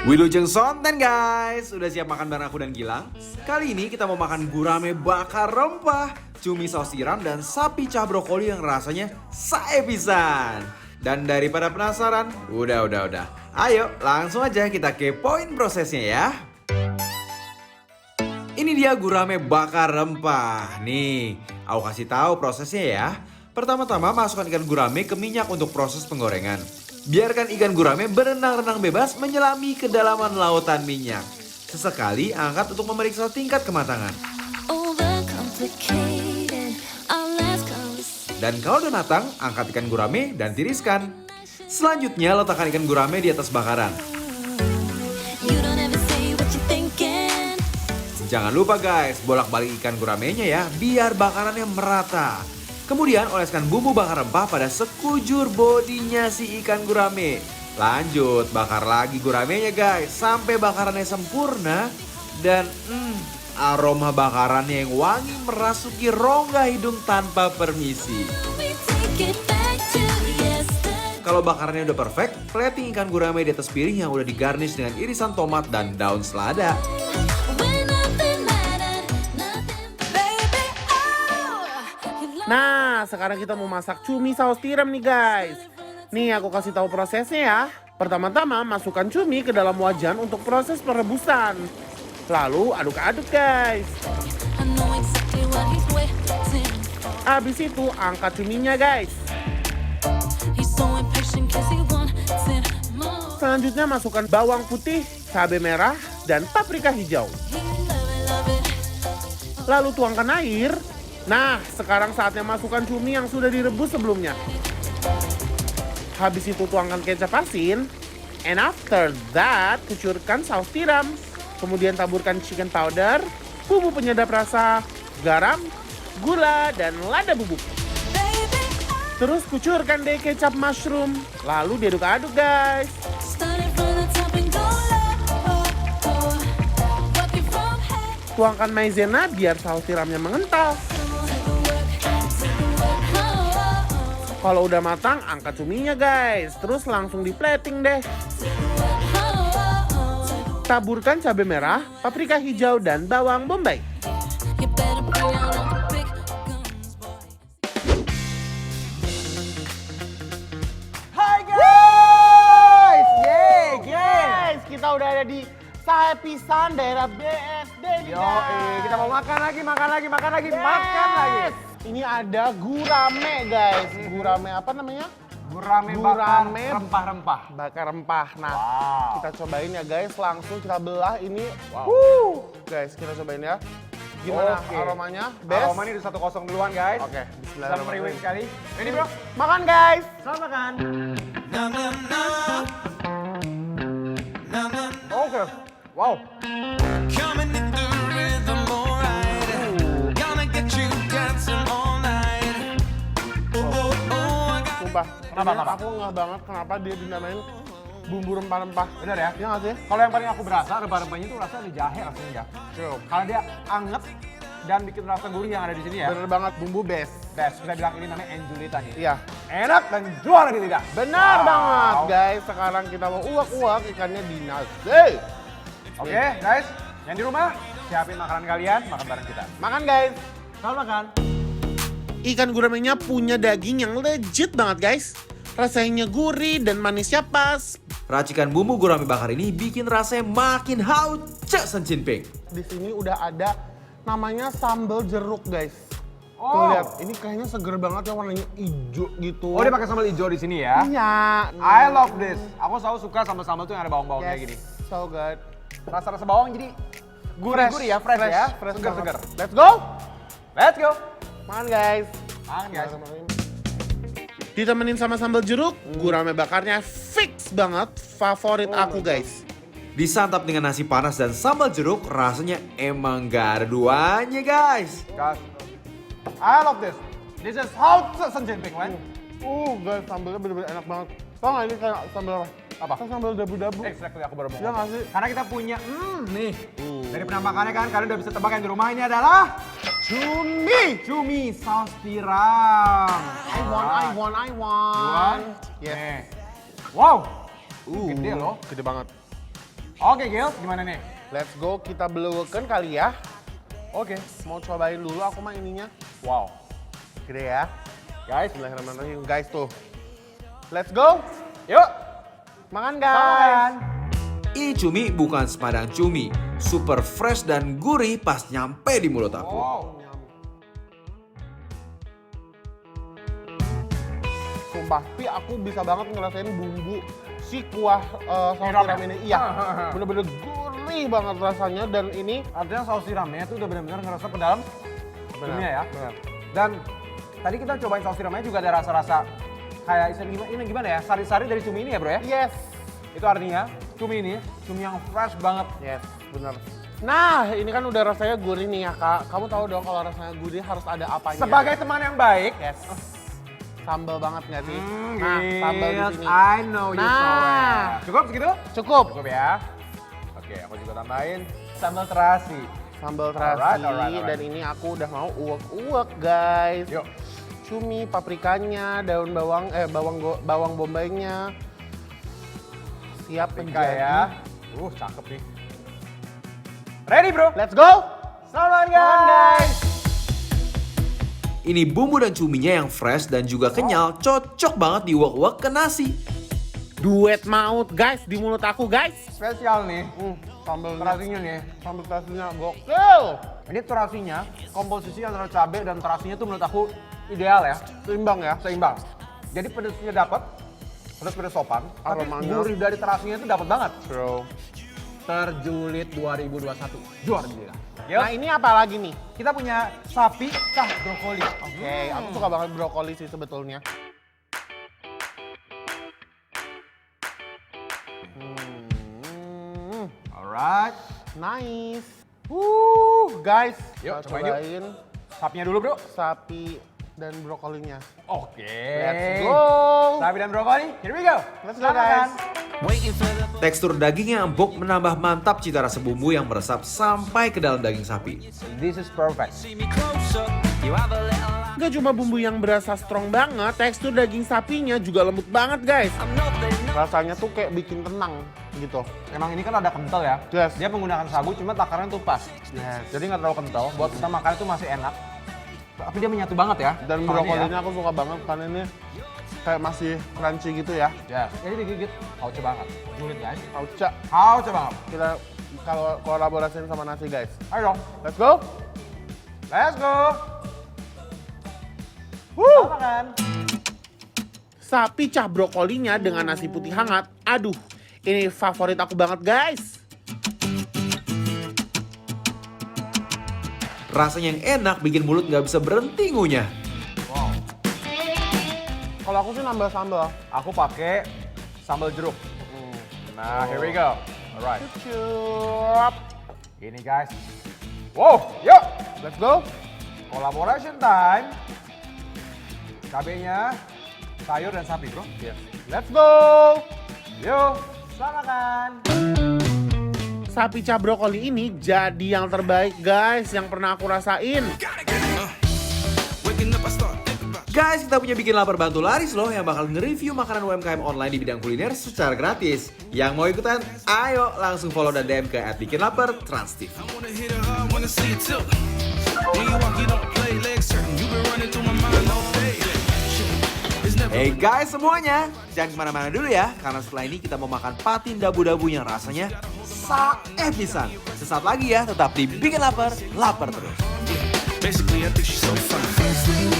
Wilujeng Sonten guys, udah siap makan bareng aku dan Gilang? Kali ini kita mau makan gurame bakar rempah, cumi saus tiram dan sapi cah brokoli yang rasanya sae pisan. Dan daripada penasaran, udah. Ayo langsung aja kita kepoin prosesnya ya. Ini dia gurame bakar rempah. Nih, aku kasih tahu prosesnya ya. Pertama-tama masukkan ikan gurame ke minyak untuk proses penggorengan. Biarkan ikan gurame berenang-renang bebas menyelami kedalaman lautan minyak. Sesekali angkat untuk memeriksa tingkat kematangan. Dan kalau udah matang, angkat ikan gurame dan tiriskan. Selanjutnya letakkan ikan gurame di atas bakaran. Jangan lupa guys, bolak-balik ikan guramenya ya, biar bakarannya merata. Kemudian oleskan bumbu bakar rempah pada sekujur bodinya si ikan gurame. Lanjut bakar lagi guramenya guys, sampai bakarannya sempurna. Dan aroma bakarannya yang wangi merasuki rongga hidung tanpa permisi. Kalau bakarannya udah perfect, plating ikan gurame di atas piring yang udah digarnish dengan irisan tomat dan daun selada. Nah, sekarang kita mau masak cumi saus tiram nih guys. Nih aku kasih tahu prosesnya ya. Pertama-tama masukkan cumi ke dalam wajan untuk proses perebusan. Lalu aduk-aduk guys. Habis itu angkat cuminya guys. Selanjutnya masukkan bawang putih, cabai merah, dan paprika hijau. Lalu tuangkan air. Nah, sekarang saatnya masukkan cumi yang sudah direbus sebelumnya. Habis itu tuangkan kecap asin. And after that, kucurkan saus tiram. Kemudian taburkan chicken powder, bumbu penyedap rasa, garam, gula, dan lada bubuk. Terus kucurkan deh kecap mushroom. Lalu diaduk-aduk guys. Tuangkan maizena biar saus tiramnya mengental. Kalau udah matang, angkat cuminya guys. Terus langsung di plating deh. Taburkan cabai merah, paprika hijau, dan bawang bombay. Hai guys! Yeay, Guys, kita udah ada di Sae Pisan daerah BSD nih guys. Kita mau makan lagi. Yes! Ini ada gurame guys. Gurame apa namanya? Gurame rempah-rempah. Bakar rempah. Nah, Wow. kita cobain ya guys. Langsung kita belah ini. Guys, kita cobain ya. Gimana Oke. aromanya? Best? Aroma ini udah 1-0 duluan guys. Oke, Sangat bismillahirrahmanirrahim. meriwin sekali. Ini bro, Makan guys. selamat makan. Oke, wow. Coming in the rhythm, alright. Gonna get you dancing all night. Oh, I got Sumpah. Kenapa? Aku nggak banget kenapa dia dinamain bumbu rempah-rempah. Bener ya? Iya nggak sih? Kalau yang paling aku berasa, rempah-rempahnya itu rasa ada jahe rasanya ya. Karena dia anget dan bikin rasa gurih yang ada di sini ya. Bener banget, bumbu best. Best, kita bilang ini namanya Angelita nih. Iya. Enak dan juara di lidah. Benar Wow. banget guys. Sekarang kita mau uak-uak ikannya di nasi. Oke guys, yang di rumah siapin makanan kalian, makan bareng kita. Makan guys. Selamat makan. Ikan guramenya punya daging yang legit banget guys. Rasanya gurih dan manisnya pas. Racikan bumbu gurame bakar ini bikin rasanya makin hauce sencinping. Di sini udah ada namanya sambal jeruk guys. Tuh Oh. lihat, ini kayaknya seger banget ya, warnanya hijau gitu. Oh dia pakai sambal hijau di sini ya? Iya. I love this. Aku selalu suka sambal-sambal tuh yang ada bawang-bawang kayak gini. So good. Rasa-rasa bawang jadi gurih-gurih ya, fresh ya, fresh segar-segar. banget. Let's go. Let's go. Makan guys. Makan guys. Ditemenin sama sambal jeruk, gurame bakarnya fix banget favorit aku guys. Disantap dengan nasi panas dan sambal jeruk, rasanya emang gak ada duanya guys. Guys, I love this. This is how senjemping, man. Guys, sambalnya bener-bener enak banget. Tau gak ini kayak sambal apa? Apa? Kayak sambal dabu-dabu. Exactly, aku baru mau Iya ngomong. nggak sih? Karena kita punya, nih. Dari penampakannya kan, kalian udah bisa tebak yang di rumah ini adalah cumi saus tiram. I want. Yes. Yes. Wow, gede loh. Gede banget. Oke, Gil, gimana nih? Let's go, kita belewekan kali ya. Oke. Mau cobain dulu aku mah ininya. Wow. Gede ya. Guys, Bismillahirrahmanirrahim. Guys tuh. Let's go. yuk. Makan guys. Makan. Ini cumi bukan sepadang cumi, super fresh dan gurih pas nyampe di mulut aku. Wow. Sumpah, tapi aku bisa banget ngerasain bumbu si kuah saus Tiram tiram ya? ini. Iya, bener-bener gurih banget rasanya dan ini Artinya saus tiramnya itu udah benar-benar ngerasa ke dalam cuminya ya. benar. Dan tadi kita cobain saus tiramnya juga ada rasa-rasa kayak ini gimana ya? Sari-sari dari cumi ini ya, Bro ya? Yes, Itu artinya cumi ini, cumi yang fresh banget. yes, benar. Nah, ini kan udah rasanya gurih nih ya Kak. Kamu tahu dong kalau rasanya gurih harus ada apanya. Sebagai teman yang baik, Yes. Sambal banget nggak sih? Nah, sambal di sini. I know you Nah. so. Cukup segitu? Cukup. Cukup ya. Oke, aku juga tambahin sambal terasi. Sambal terasi Alright. dan ini aku udah mau uwek-uwek guys. Yuk. Cumi, paprikanya, daun bawang, bawang bombaynya. Siap Paprika menjadi. ya. Cakep nih. Ready, Bro? Let's go. Selamat Makan, guys. Ini bumbu dan cuminya yang fresh dan juga kenyal, cocok banget diuak-uak ke nasi. Duet maut guys di mulut aku guys. Spesial nih. Sambal Terasinya nih. Sambal terasinya gokil. Ini terasinya, komposisi antara cabai dan terasinya tuh menurut aku ideal ya. Seimbang ya. Seimbang. Jadi pedesnya dapat, pedes sopan. Tapi Aromanya. gurih dari terasinya itu dapat banget. Bro. Terjulit 2021. Juara gila. Nah ini apa lagi nih? Kita punya sapi cah brokoli. Oke, aku suka banget brokoli sih sebetulnya. Alright. Nice. Guys, Yuk, kita cobain yuk. cobain Sapinya dulu, Bro. sapi dan brokolinya. Oke. Let's go. Sapi dan brokoli. Here we go. Let's go, guys. Waiting for the Tekstur daging yang empuk menambah mantap cita rasa bumbu yang meresap sampai ke dalam daging sapi. This is perfect. see me closer. You have a little lie. Gak cuma bumbu yang berasa strong banget, tekstur daging sapinya juga lembut banget guys. I'm nothing. Rasanya tuh kayak bikin tenang gitu. Emang ini kan ada kental ya. Yes. Dia menggunakan sagu cuma takarannya tuh pas. Yes. Jadi nggak terlalu kental. Buat kita makan itu masih enak. Tapi dia menyatu banget ya. Dan sama dia. brokolinya aku suka banget karena ini kayak masih crunchy gitu ya. Yes. Jadi digigit. Hauce banget. Julid guys. Auca. Hauce banget. Kita kalau kolaborasiin sama nasi guys. Ayo dong. Let's go. Let's go. Makan. Sapi cah brokolinya dengan nasi putih hangat. Aduh, ini favorit aku banget guys. Rasanya yang enak bikin mulut nggak bisa berhenti ngunyah. Wow. Kalau aku sih nambah sambal. Aku pakai sambal jeruk. Nah, here we go. Alright. Cup. Ini guys. Wow, yuk. Let's go. Collaboration time. Cabenya, sayur dan sapi, Bro. Let's go. Yuk, selamat makan. Sapi cah brokoli ini jadi yang terbaik guys yang pernah aku rasain. Waking up, I start thinking about Guys, kita punya bikin lapar bantu laris loh yang bakal nge-review makanan UMKM online di bidang kuliner secara gratis. Yang mau ikutan, ayo langsung follow dan DM ke @bikinlaper_trans_tv. I wanna hit it hard, wanna see it tilt. When you walk, you don't play legs certain. You been running through my mind all day. Shit, it's never Hey guys semuanya, jangan kemana-mana dulu ya, karena setelah ini kita mau makan patin dabu-dabu yang rasanya pisan. Sesaat lagi ya, tetap di Bikin Lapar, lapar terus. basically, I think she's so fine.